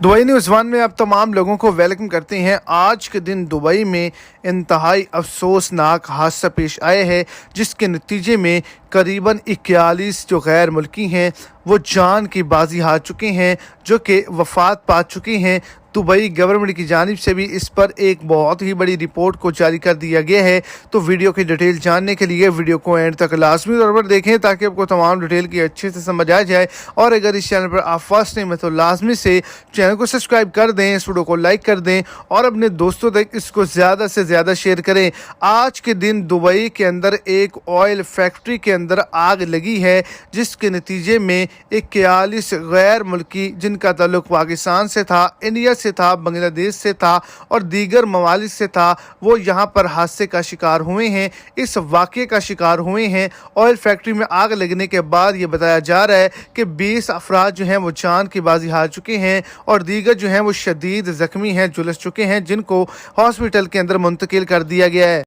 Dubai news one में आप तमाम लोगों को वेलकम करते हैं। आज के दिन दुबई में इंतहाई अफसोसनाक हादसा पेश आया है, जिसके नतीजे में करीबन 41 जो गैर मुल्की हैं वो जान की बाजी हार चुके हैं, जो कि वफ़ात पा चुके हैं। दुबई गवर्नमेंट की जानिब से भी इस पर एक बहुत ही बड़ी रिपोर्ट को जारी कर दिया गया है। तो वीडियो की डिटेल जानने के लिए वीडियो को एंड तक लाजमी तौर पर देखें, ताकि आपको तमाम डिटेल की अच्छे से समझ आ जाए। और अगर इस चैनल पर आप फर्स्ट टाइम है तो लाजमी से चैनल को सब्सक्राइब कर दें, इस वीडियो को लाइक कर दें और अपने दोस्तों तक इसको ज़्यादा से ज़्यादा शेयर करें। आज के दिन दुबई के अंदर एक ऑयल फैक्ट्री के अंदर आग लगी है, जिसके नतीजे में 41 गैर मुल्की, जिनका ताल्लुक पाकिस्तान से था, इंडिया से था, बांग्लादेश से था और दीगर ममालिक से था, वो यहाँ पर हादसे का शिकार हुए हैं, इस वाक़े का शिकार हुए हैं। ऑयल फैक्ट्री में आग लगने के बाद ये बताया जा रहा है कि 20 अफराद जो हैं वो जान की बाजी हार चुके हैं और दीगर जो हैं वो शदीद ज़ख्मी हैं, झुलस चुके हैं, जिनको हॉस्पिटल के अंदर मुंतकिल कर दिया गया है।